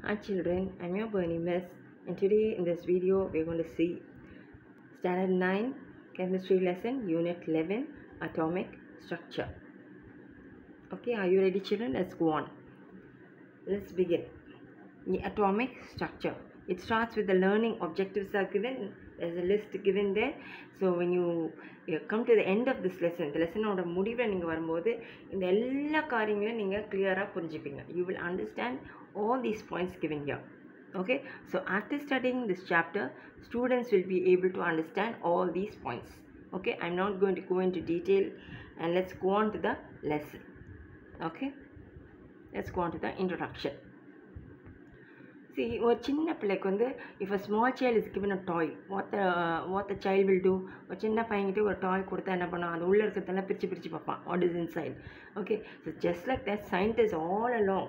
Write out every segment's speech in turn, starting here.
Hi children, I'm your Bernie Miss, and today in this video we're going to see Standard 9 Chemistry Lesson Unit 11 Atomic Structure. Okay, are you ready children? Let's go on. Let's begin. The atomic structure. It starts with the learning objectives are given. There's a list given there. So when you come to the end of this lesson, the lesson oda முடிவுல நீங்க வரும்போது இந்த எல்லா காரியங்களையும் நீங்க clear-ஆ புரிஞ்சுப்பீங்க. You will understand all these points given here. Okay, so after studying this chapter, students will be able to understand all these points. Okay, I'm not going to go into detail, and let's go on to the lesson. Okay, let's go on to the introduction. See, ஒரு சின்ன பிள்ளைக்கு வந்து if a small child is given a toy, what the child will do, ஒரு சின்ன பையன்கிட்ட ஒரு டாய் கொடுத்தா என்ன பண்ணும், அது உள்ளே இருக்கிறதெல்லாம் பிரித்து பார்ப்பான், what is inside. Okay, so just like that, scientists all along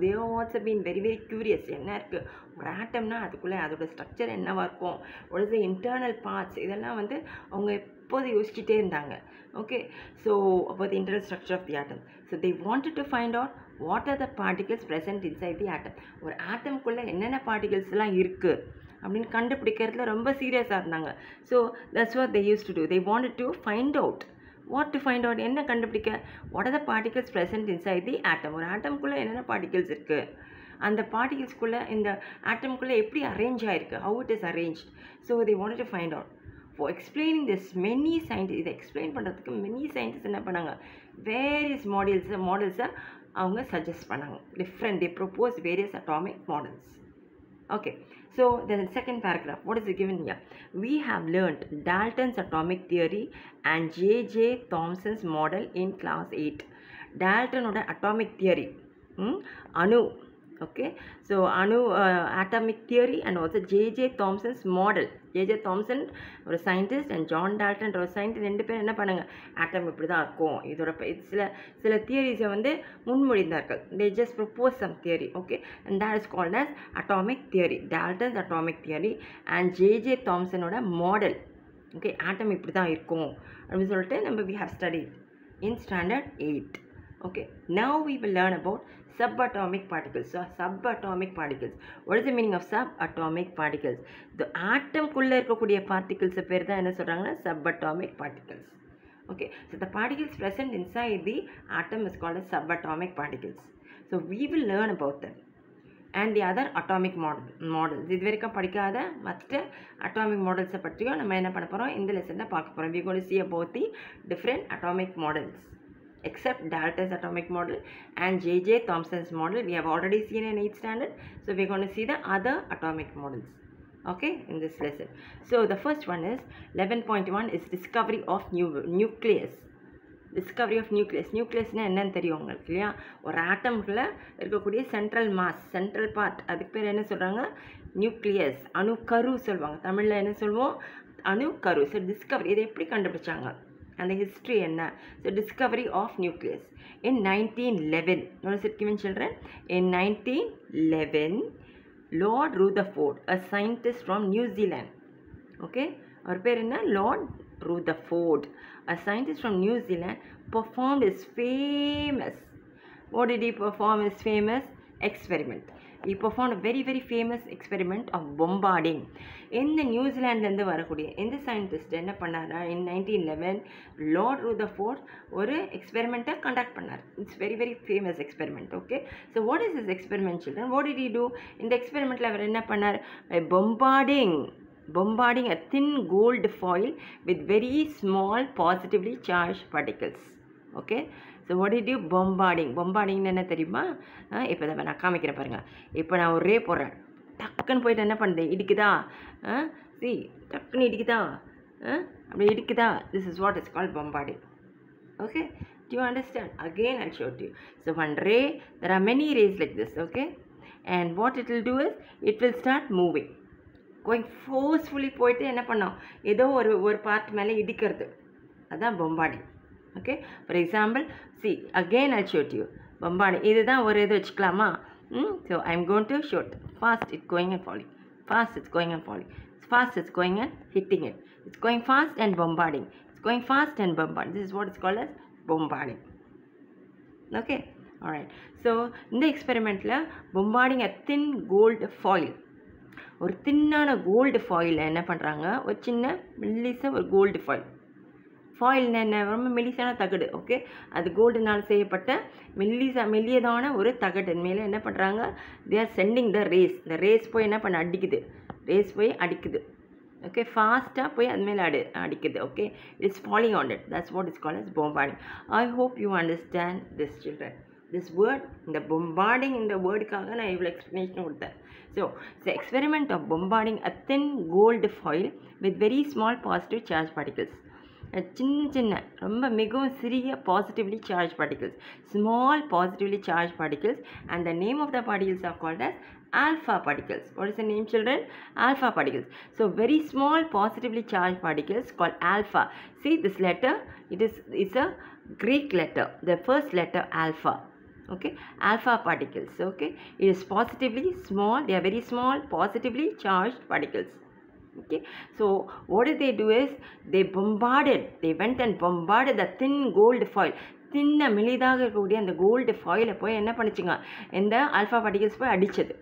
they have also been very curious. என்ன இருக்குது ஒரு ஆட்டம்னா அதுக்குள்ளே அதோட ஸ்ட்ரக்சர் என்னவாக இருக்கும், what is the internal parts, இதெல்லாம் வந்து அவங்க எப்போது யோசிச்சுட்டே இருந்தாங்க. Okay, so about the internal structure of the atom, so they wanted to find out what are the particles present inside the atom. ஒரு ஆட்டம்குள்ளே என்னென்ன பார்ட்டிகல்ஸ்லாம் இருக்குது அப்படின்னு கண்டுபிடிக்கிறதுல ரொம்ப சீரியஸாக இருந்தாங்க. So that's what they used to do. They wanted to find out. What to find out? என்ன கண்டுபிடிக்க? What are the particles present inside the atom? ஒரு ஆட்டம்குள்ளே என்னென்ன பார்ட்டிகல்ஸ் இருக்குது, அந்த பார்ட்டிகல்ஸ்குள்ளே இந்த ஆட்டம்குள்ளே எப்படி அரேஞ்ச் ஆகிருக்கு, how it is arranged. So they wanted to find out. For explaining this, many scientists, இதை எக்ஸ்பிளைன் பண்ணுறதுக்கு many scientists என்ன பண்ணாங்க, various models அவங்க சஜஸ்ட் பண்ணாங்க. Different, they proposed various atomic models. Okay, so the second paragraph, what is it given here? We have learned Dalton's atomic theory and J.J. Thomson's model in class 8. Dalton oda atomic theory, Anu. Okay, so Anu atomic theory and also J.J. Thomson's model. J.J. Thomson ஒரு scientist and John Dalton ஒரு scientist, ரெண்டு பேரும் என்ன பண்ணாங்க, ஆட்டம் இப்படி தான் இருக்கும், இதோட சில தியரிஸை வந்து முன்மொழிந்தார்கள். They just propose some theory. Okay, and that is called as atomic theory. Dalton's atomic theory and J.J. Thomson ஓட model. Okay, ஆட்டம் இப்படி தான் இருக்கும் அப்படின்னு சொல்லிட்டு நம்ம we have studied in standard 8. Okay, now we will learn about subatomic particles. So subatomic particles, what is the meaning of subatomic particles? The atom குள்ள இருக்கக்கூடிய particles பேர் தான் என்ன சொல்றாங்கன்னா subatomic particles. Okay, so the particles present inside the atom is called as subatomic particles. So we will learn about them and the other atomic models. இது வரைக்கும் படிக்காத மற்ற atomic models பற்றியும் நம்ம என்ன பண்ண போறோம், இந்த லெசன்ல பார்க்க போறோம். We are going to see about the different atomic models. Except Dalton's atomic model and J.J. Thomson's model, we have already seen in 8th standard. So we're going to see the other atomic models, okay, in this lesson. So the first one is 11.1 is discovery of nucleus. Discovery of nucleus. Nucleusனா என்னன்னு தெரியும் உங்களுக்கு இல்லையா, ஒரு ஆட்டம்குள்ள இருக்கக்கூடிய central mass, central part, அதுக்கு பேர் என்ன சொல்கிறாங்க, நியூக்ளியஸ். அணுக்கரு சொல்லுவாங்க, தமிழில் என்ன சொல்லுவோம், அணுக்கரு. ஸோ டிஸ்கவரி, இதை எப்படி கண்டுபிடிச்சாங்க, and the history enna. So discovery of nucleus in 1911. Notice it given children, in 1911 Lord Rutherford, a scientist from New Zealand. Okay, our per enna, Lord Rutherford, a scientist from New Zealand, performed his famous, what did he perform his famous experiment? He performed a very famous experiment of bombarding. இந்த நியூசிலாண்ட்லேருந்து வரக்கூடிய இந்த scientist என்ன பண்ணாரா, in 1911 Lord Rutherford ஒரு எக்ஸ்பெரிமெண்ட்டை conduct பண்ணார். It's very famous experiment. Okay, so what is this experiment children, what did he two? இந்த எக்ஸ்பெரிமெண்ட்டில் அவர் என்ன பண்ணார், bombarding a thin gold foil with very small positively charged particles. Okay, so what did you bombarding என்ன தெரியுமா, இப்போ தான் நான் காமிக்கிறேன் பாருங்கள். இப்போ நான் ஒரு ரே போடுறேன், டக்குன்னு போயிட்டு என்ன பண்ணுது, இடிக்குதா, டக்குன்னு இடிக்குதா, அப்படி இடிக்குதா, this is what is called bombarding. Okay, do you understand? Again I'll show it to you. So one ray, there are many rays like this. Okay, and what it will do is it will start moving, going forcefully போயிட்டு என்ன பண்ணோம், ஏதோ ஒரு part மேலே இடிக்கிறது, அதுதான் bombarding. Okay, for example, see, again I'll show it to you. bombarding, இதுதான் ஒரு இது வச்சுக்கலாமா. So I'm going to show it. Fast it's going and falling, fast it's going and falling, fast it's going and hitting it, it's going fast and bombarding, it's going fast and bombarding. This is what is called as bombarding. Okay, Alright, so இந்த எக்ஸ்பெரிமெண்ட்டில் bombarding a thin gold foil, ஒரு தின்னான gold ஃபாயிலில் என்ன பண்ணுறாங்க, ஒரு சின்ன மெல்லிச ஒரு gold foil என்ன ரொம்ப மெல்லிசான தகடு. ஓகே, அது கோல்டுனால் செய்யப்பட்ட மெல்லியதான ஒரு தகடு மேலே என்ன பண்ணுறாங்க, they are sending the race. இந்த ரேஸ் போய் என்ன பண்ண அடிக்குது. ஓகே, ஃபாஸ்ட்டாக போய் அது மேலே அடிக்குது. Okay, it's falling on it. That's what is called as bombarding. I hope you understand this children. This word, இந்த bombarding இந்த வேர்டுக்காக நான் இவ்வளோ எக்ஸ்ப்ளனேஷன் கொடுத்தேன். So, it's the experiment of bombarding a thin gold foil with very small positive charge particles. சின்ன ரொம்ப மிகவும் சிறிய positively charge particles, small positively charged particles, and the name of the particles are called as alpha particles. What is the name, children? Alpha particles. So very small positively charged particles called alpha. See this letter, it's a Greek letter, the first letter alpha. Okay, alpha particles. Okay, it is positively small, they are very small positively charged particles. Okay, so what did they do is they went and bombarded the thin gold foil. தின்ன மெலிதாக இருக்கக்கூடிய அந்த gold ஃபாயிலை போய் என்ன பண்ணிச்சுங்க, இந்த alpha particles போய் அடித்தது,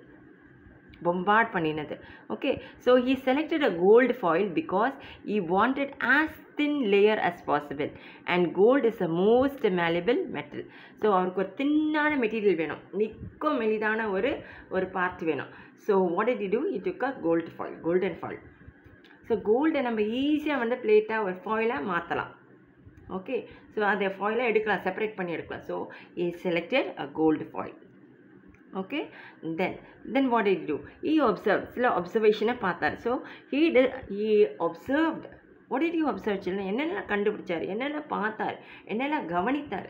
bombard பண்ணினது. Okay, so he selected a gold foil because he wanted as thin layer as possible, and gold is the most malleable metal. So அவருக்கு ஒரு தின்னான மெட்டீரியல் வேணும், மிக்க மெலிதான ஒரு பார்ட் வேணும். So what did he do? He took a golden foil. So கோல்டை நம்ம ஈஸியாக வந்து பிளேட்டாக ஒரு ஃபாயிலாக மாற்றலாம். ஓகே, ஸோ அதை ஃபாயிலை எடுக்கலாம், செப்பரேட் பண்ணி எடுக்கலாம். So he selected a gold foil. Okay, then what did he do? He observed, சில observation பார்த்தார். So he observed. What did he observe, children? என்னெல்லாம் கண்டுபிடிச்சார், என்னெல்லாம் பார்த்தார், என்னெல்லாம் கவனித்தார்?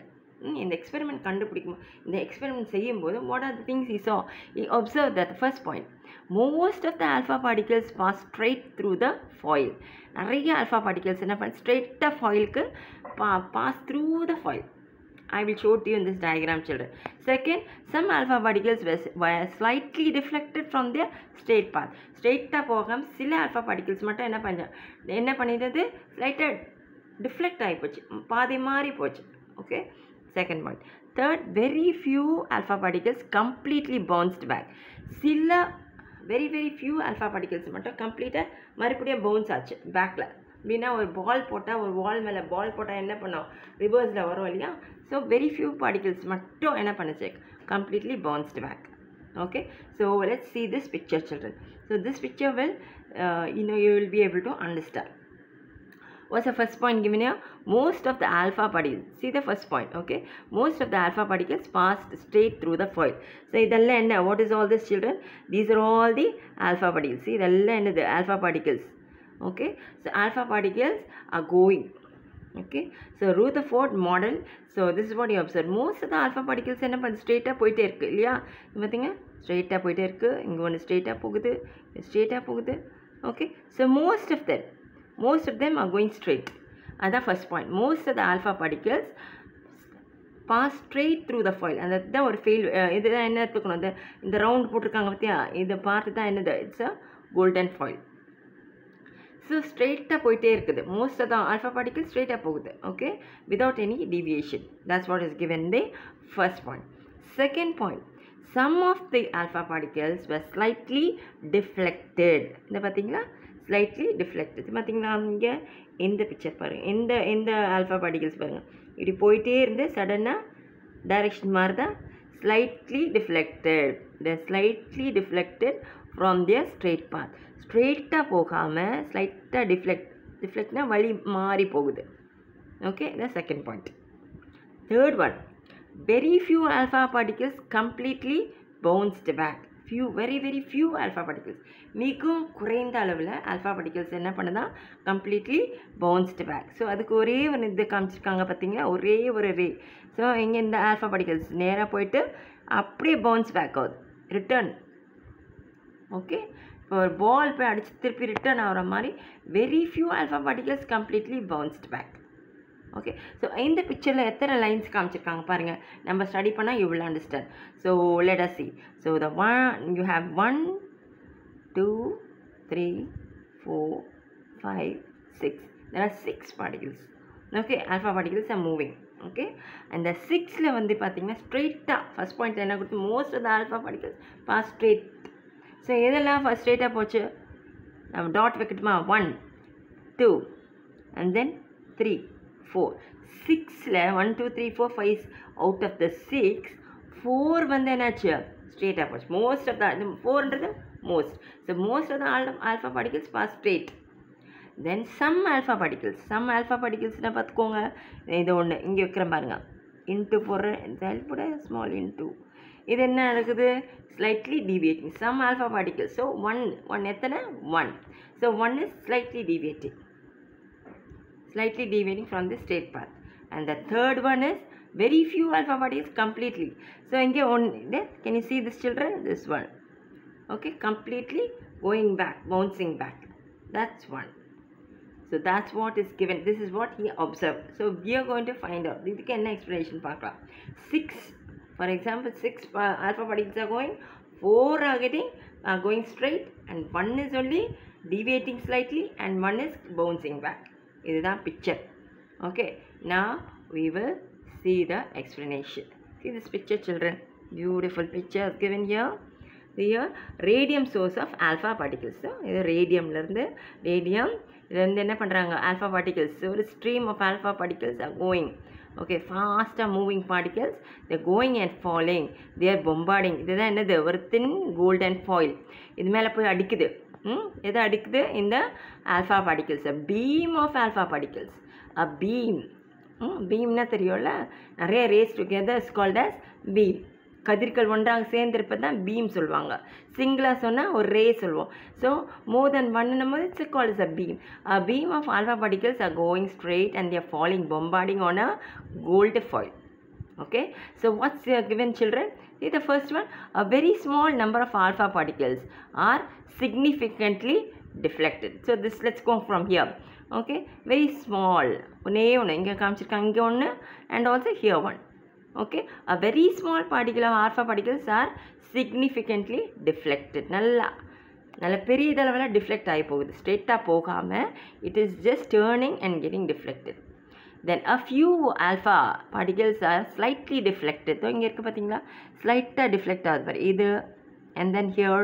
இந்த எக்ஸ்பெரிமெண்ட் கண்டுபிடிக்கும், இந்த எக்ஸ்பெரிமெண்ட் செய்யும்போது what are the things he saw? He observed that the first point, most of the alpha particles pass straight through the foil. நிறைய alpha particles என்ன பண்ண ஸ்ட்ரெயிட்டாக ஃபாயிலுக்கு pass through the foil. I will show to you in this diagram, children. Second, some alpha particles were slightly deflected from their straight path. ஸ்ட்ரெயிட்டாக போகாமல் சில alpha particles மட்டும் என்ன பண்ணிடுது, ஸ்லைட்டாக டிஃப்ளெக்ட் ஆகி போச்சு, பாதி மாறி போச்சு. Okay, second point. Third, very few alpha particles completely bounced back. சில very few alpha particles மட்டும் கம்ப்ளீட்டாக மறுபடியும் பவுன்ஸ் ஆச்சு பேக்கில். அப்படின்னா ஒரு பால் போட்டால், ஒரு வால் மேலே பால் போட்டால் என்ன பண்ணோம், ரிவர்ஸில் வரும் இல்லையா? ஸோ வெரி ஃபியூ பார்ட்டிகல்ஸ் மட்டும் என்ன பண்ணுச்சு, completely bounced back. Okay, so let's see this picture, children. So this picture will you will be able to understand. What's the first point given here? Most of the alpha particles, see the first point. Okay, most of the alpha particles passed straight through the foil. So idella enna, what is all this, children? These are all the alpha particles. See, idella enna, the alpha particles. Okay, so alpha particles are going. Okay, so Rutherford model. So this is what you observe. Most of the alpha particles என்ன பண்ண ஸ்ட்ரெயிட்டாக போயிட்டே இருக்கு இல்லையா? பார்த்தீங்க, ஸ்ட்ரெயிட்டாக போயிட்டே இருக்கு, இங்கே ஒன்று ஸ்ட்ரெயிட்டாக போகுது. Okay, so most of them are going straight. அதான் first point. Most of the alpha particles pass straight through the foil. அந்த தான் ஒரு ஃபெயில். இதுதான் என்ன எடுத்துக்கணும், இந்த ரவுண்ட் போட்டிருக்காங்க பார்த்தியா, இதை பார்த்து தான் என்னது, it's a golden foil. So ஸ்ட்ரெயிட்டாக போயிட்டே இருக்குது, most of the alpha particle ஸ்ட்ரெயிட்டாக போகுது. Okay, without any deviation. That's what is given the first point. Second point, some of the alpha particles were slightly deflected. இந்த பார்த்தீங்களா, slightly deflected. பார்த்தீங்களா, இங்கே இந்த பிக்சர் பாருங்கள், இந்த ஆல்ஃபா பார்ட்டிகல்ஸ் பாருங்கள், இப்படி போயிட்டே இருந்து சடனாக டைரெக்ஷன் மாதிரி தான் slightly deflected from their straight path. ஸ்ட்ரெயிட்டாக போகாமல் ஸ்லைட்டாக டிஃப்ளெக்ட்னா வழி மாறி போகுது. ஓகே, இந்த second point. Third one, very few alpha particles completely bounced back. very few alpha particles, மிகவும் குறைந்த அளவில் ஆல்ஃபா பார்ட்டிகல்ஸ் என்ன பண்ணுதான், கம்ப்ளீட்லி பவுன்ஸ்டு பேக். ஸோ அதுக்கு ஒரே ஒரு இது காமிச்சிருக்காங்க பார்த்தீங்களா, ஒரே ஒரு ரே. ஸோ இங்கே இந்த ஆல்ஃபா பார்ட்டிகல்ஸ் நேராக போயிட்டு அப்படியே பவுன்ஸ் பேக் ஆகுது, ரிட்டர்ன். ஓகே, இப்போ ஒரு பால் போய் அடித்து திருப்பி ரிட்டர்ன் ஆகிற மாதிரி very few alpha particles completely bounced back. Okay, so இந்த பிக்சரில் எத்தனை லைன்ஸ் காமிச்சிருக்காங்க பாருங்கள், நம்ம ஸ்டடி பண்ணால் you will understand. So let us see. So the one, you have 1 2 3 4 5 6. There are 6 particles. Okay, alpha particles are moving. Okay, and the 6th வந்து பார்த்தீங்கன்னா ஸ்ட்ரெயிட்டாக ஃபர்ஸ்ட் பாயிண்ட் என்ன கொடுத்து most of the alpha particles pass straight. So எதெல்லாம் first ஸ்ட்ரெயிட்டாக போச்சு நம்ம dot வைக்கட்டுமா 1 2 and then 3 4 6ல 1 2 3 4 5 out of the 6 4 வந்து என்னாச்சு ஸ்ட்ரெயிட்டாக போச்சு. மோஸ்ட் ஆஃப் த 4ன்றது most. So most of the alpha particles pass straight. Then some alpha பார்ட்டிகல்ஸ்னால் பார்த்துக்கோங்க, இது ஒன்று இங்கே வைக்கிறேன் பாருங்கள், இன்ட்டு போடுறேன் போட ஸ்மால் இன்ட்டு, இது என்ன நடக்குது slightly deviating some alpha particles. So one எத்தனை 1. So 1 is slightly deviating from the straight path. And the third one is very few alpha particles completely. So inge one, can you see this children, this one, okay, completely going back, bouncing back, that's one. So that's what is given, this is what he observed. So we are going to find out idhukku enna explanation paakalam. 6, for example, 6 alpha particles are going, 4 are going straight, and 1 is only deviating slightly and 1 is bouncing back. This is the picture. Okay, now we will see the explanation. See this picture children, beautiful picture is given here. Here radium source of alpha particles. So this radium என்ன பண்றாங்க alpha particles, so a stream of alpha particles are going, okay, faster moving particles, they are going and falling, they are bombarding. இதுதான் என்னது ஒரு thin golden foil, இது மேல போய் அடிக்குது. எது அடிக்குது இந்த alpha particles, a beam of alpha particles, a beam. பீம்னா தெரியும்ல, நிறைய race together is called as beam. கதிர்கள் ஒன்றாக சேர்ந்திருப்பது தான் பீம் சொல்லுவாங்க. சிங்கிளாக சொன்னால் ஒரு ரே சொல்லுவோம். ஸோ மோர் தென் ஒன்னும் போது it's called as a beam. A beam of alpha particles are going straight and they are falling, bombarding on a gold foil. Okay, so what's given children? See the first one, a very small number of alpha particles are significantly deflected. So this, let's go from here. Okay, very small, ஒன்னே ஒன்று இங்கே காமிச்சிருக்காங்க, இங்கே ஒன்று and also here one. Okay, a very small particle of alpha particles are significantly deflected. நல்ல பெரிய அளவில் deflect ஆகி போகுது, ஸ்ட்ரெயிட்டாக போகாமல் it is just turning and getting deflected. Then a few alpha particles are slightly deflected. So இங்கே இருக்குது பார்த்தீங்களா, ஸ்லைட்டாக டிஃப்ளெக்ட் ஆகுது பாரு இது, and then here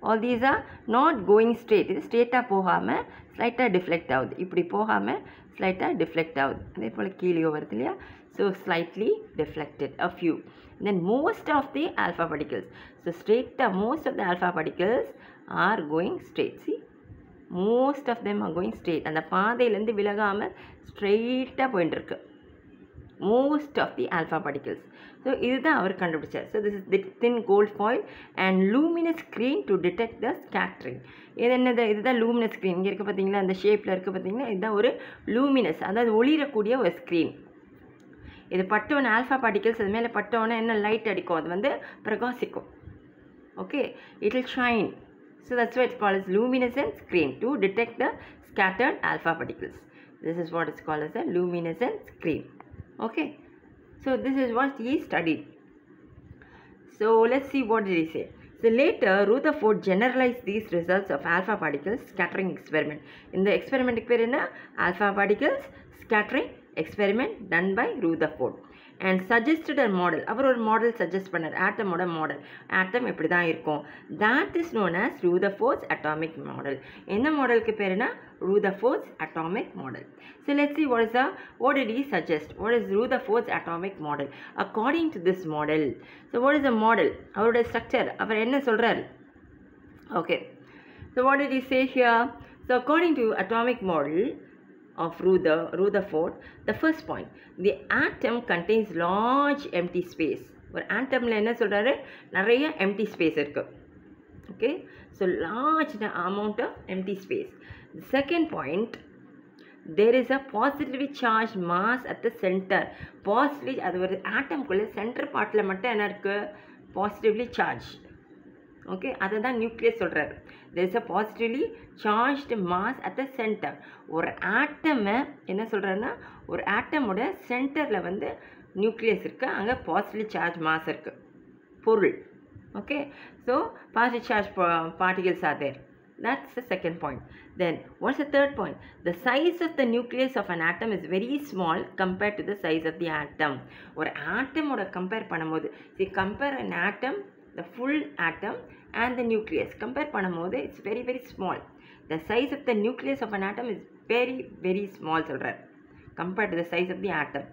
all these are not going straight. இது ஸ்ட்ரெயிட்டாக போகாமல் ஸ்லைட்டாக டிஃப்ளெக்ட் ஆகுது, இப்படி போகாமல் ஸ்லைட்டாக டிஃப்ளெக்ட் ஆகுது. அதே போல் கீழே வருது இல்லையா, so slightly deflected, a few. Then most of the alpha particles, so straight, most of the alpha particles are going straight. See, most of them are going straight. அந்த பாதையிலேருந்து விலகாமல் ஸ்ட்ரெயிட்டாக போயிட்டு இருக்கு most of the alpha particles. So இதுதான் அவர் கண்டுபிடிச்சார். So this is the thin gold foil and luminous screen to detect the scattering. இது என்னது, இதுதான் luminous screen. இங்கே இருக்க பார்த்தீங்களா, அந்த ஷேப்பில் இருக்க பார்த்தீங்கன்னா இதுதான் ஒரு luminous, அதாவது ஒளிரக்கூடிய ஒரு ஸ்க்ரீன். இது பட்டவன ஆல்ஃபா பார்ட்டிகல்ஸ் அது மேலே பட்டவன என்ன லைட் அடிக்கும், அது வந்து பிரகாசிக்கும். Okay, it will shine. So that's why it's called as luminescent screen to detect the scattered alpha particles. This is what is called as a luminescent screen. Okay, so this is what he studied. So let's see what did he say. So later Rutherford generalized these results of alpha particles scattering experiment. In the experiment பேர் என்ன, alpha particles scattering experiment done by Rutherford and suggested a model. அவர் ஒரு model suggest பண்ணார், ஆட்டமோட model. ஆட்டம் இப்படி தான் இருக்கும். that is known as Rutherford's atomic model. என்ன மாடலுக்கு பேருனா Rutherford's atomic model. So let's see what did he suggest. What is Rutherford's atomic model? According to this model, so what is the model, அவருடைய structure, அவர் என்ன சொல்றாரு? Okay, so what did he say here? So according to atomic model of Rutherford, the first point, the atom contains large empty space. ஒரு ஆட்டம்ல என்ன சொல்றாரு, நிறைய empty space இருக்கு. Okay, so large amount of empty space. The second point, there is a positively charged mass at the center. Positively, அது ஒரு ஆட்டம்குள்ள centre பார்ட்ல மட்டும் என்ன இருக்கு, positively charged. Okay, அதுதான் நியூக்ளியஸ் சொல்றாரு. there is a positively charged mass at the center. ஒரு ஆட்டமை என்ன சொல்றாருன்னா, ஒரு ஆட்டமோட சென்டரில் வந்து நியூக்ளியஸ் இருக்கு, அங்கே பாசிட்டிவ்லி சார்ஜ் மாஸ் இருக்கு பொருள். Okay, so positive charge particles are there. That's the second point. Then what's the third point? The size of the nucleus of an atom is very small compared to the size of the atom. ஒரு atom ஓட compare பண்ணும்போது, see, compare an atom, the full atom and the nucleus. Compare பண்ணும்போது it's very very small. The size of the nucleus of an atom is very very small சொல்றார், compared to the size of the atom.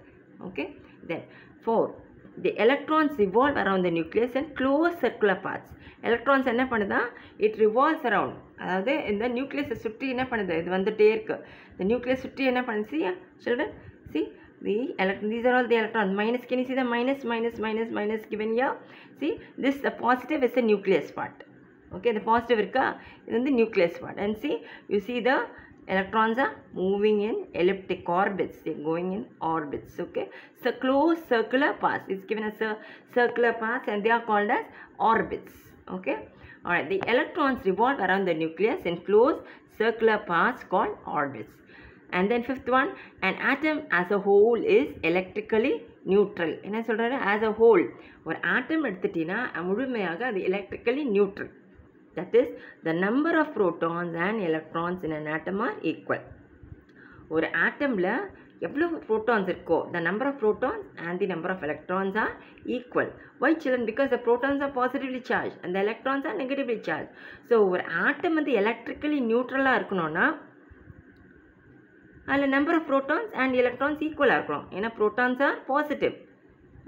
Okay. Then 4. The electrons revolve around the nucleus in closed circular paths. Electrons என்ன பண்ணுதா, it revolves around, அதாவது இந்த நியூக்ளியஸை சுற்றி என்ன பண்ணுது, இது வந்துட்டே இருக்கு. இந்த நியூக்ளியஸ் சுற்றி என்ன பண்ணுது, see children, see these are all the electrons. Minus, can you see the minus, minus, minus, minus given here? See, this, the positive is the nucleus part. Okay, the positive இருக்கா, இது வந்து nucleus part. And see, you see the electrons are moving in elliptic orbits. They are going in orbits. Okay, so closed circular paths. It's given as a circular paths and they are called as orbits. Okay, all right. The electrons revolve around the nucleus in closed circular paths called orbits. And then fifth one, an atom as a whole is electrically neutral. என்ன சொல்றாரு, as a whole, ஒரு atom எடுத்துட்டீனா முழுமையாக அது electrically neutral. That is, the number of protons and electrons in an atom are equal. ஒரு atomல எவ்வளவு protons இருக்கோ, the number of protons and the number of electrons are equal. Why children? Because the protons are positively charged and the electrons are negatively charged. So ஒரு atom வந்து electrically neutral இருக்கணும்னா அதில் number of protons and electrons equal இருக்கணும். ஏன்னா protons are positive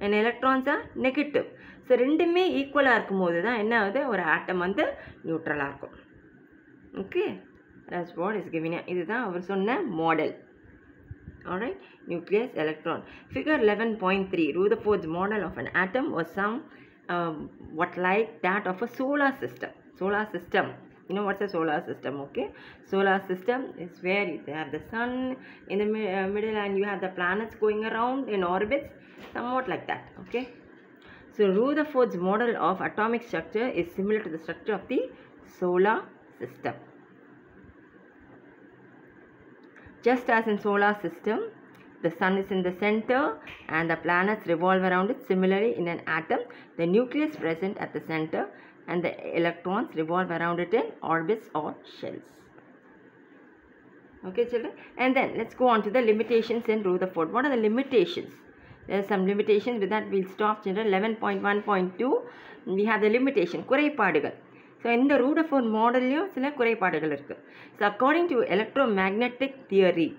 and electrons are negative. So ரெண்டுமே ஈக்குவலாக இருக்கும்போது தான் என்ன ஆகுது, ஒரு ஆட்டம் வந்து நியூட்ரலாக இருக்கும். Okay, that's what is given. இதுதான் அவர் சொன்ன model. Alright, nucleus, electron. Figure 11.3, Rutherford's model of an atom was what like that of a solar system. Solar system. You know what's a solar system? Okay, solar system is where you have the sun in the middle and you have the planets going around in orbits, somewhat like that. Okay. So Rutherford's model of atomic structure is similar to the structure of the solar system. Just as in solar system, the sun is in the center and the planets revolve around it. Similarly, in an atom, the nucleus present at the center and the electrons revolve around it in orbits or shells. Okay, children? And then let's go on to the limitations in Rutherford. What are the limitations? There are some limitations. With that, we'll stop, children. 11.1.2, we have the limitation, குறைபாடுகள். So, in the Rutherford model, சில குறைபாடுகள் இருக்கு. So, according to electromagnetic theory,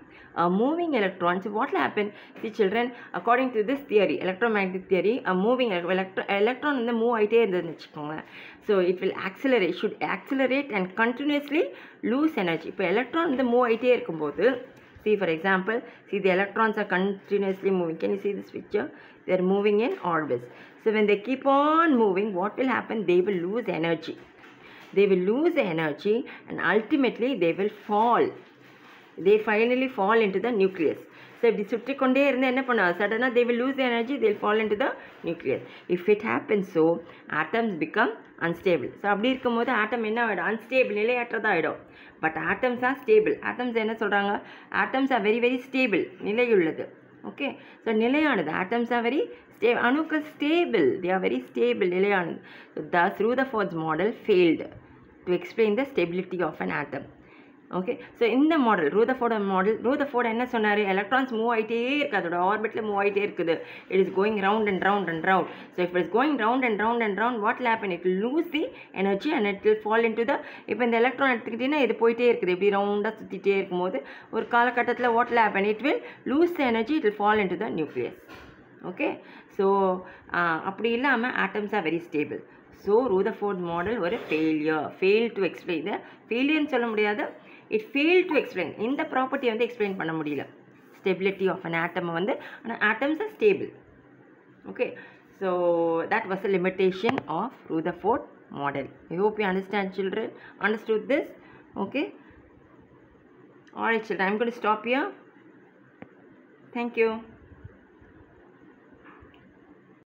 a moving electron, so what will happen? See children, according to this theory, electromagnetic theory, a moving electron வந்து move ஆயிட்டே இருந்ததுன்னு வச்சுக்கோங்க. So, it will accelerate, should accelerate and continuously lose energy. இப்போ electron வந்து move ஆயிட்டே இருக்கும்போது, see for example, see the electrons are continuously moving. Can you see this picture? They are moving in orbits. So when they keep on moving, what will happen? They will lose energy. They will lose the energy and ultimately they will fall. They finally fall into the nucleus. So if சுற்றி கொண்டே இருந்து என்ன பண்ணுவாங்க, suddenly they will lose the energy, they will fall into the nucleus. If it happens so, atoms become unstable. So அப்படி இருக்கும்போது atom என்ன ஆகிடும், unstable, நிலையற்றதாக ஆகிடும். But atoms are stable. Atoms என்ன சொல்கிறாங்க, atoms are very very stable, நிலையுள்ளது. Okay, so நிலையானது, atoms are very stable, அணுக்கள் stable, they are very stable, நிலையானது. So thus Rutherford's model failed to explain the stability of an atom. Okay, so in the model, Rutherford என்ன சொன்னாரு, electrons move ஆயிட்டே இருக்கு, அதோட orbitல move ஆயிட்டே இருக்குது. It is going round and round and round. So if it is going round and round and round, what will happen? It will lose the energy and it will fall into the, இப்போ இந்த electron எடுத்துக்கிட்டீங்கன்னா இது போயிட்டே இருக்குது, இப்படி ரவுண்டாக சுற்றிட்டே இருக்கும்போது ஒரு காலகட்டத்தில் what will happen? It will lose the energy, it will fall into the nucleus. Okay, so அப்படி இல்லாமல் atoms are very stable. So Rutherford model ஒரு failed to explain. the failure சொல்ல முடியாது, it failed to explain. இந்த property வந்து explain பண்ண முடியல, stability of an atom வந்து, ஆனால் atoms are stable. Okay, so that was the limitation of Rutherford model. I hope you understand, children, understood this. Okay, alright children, I'm going to stop here. Thank you.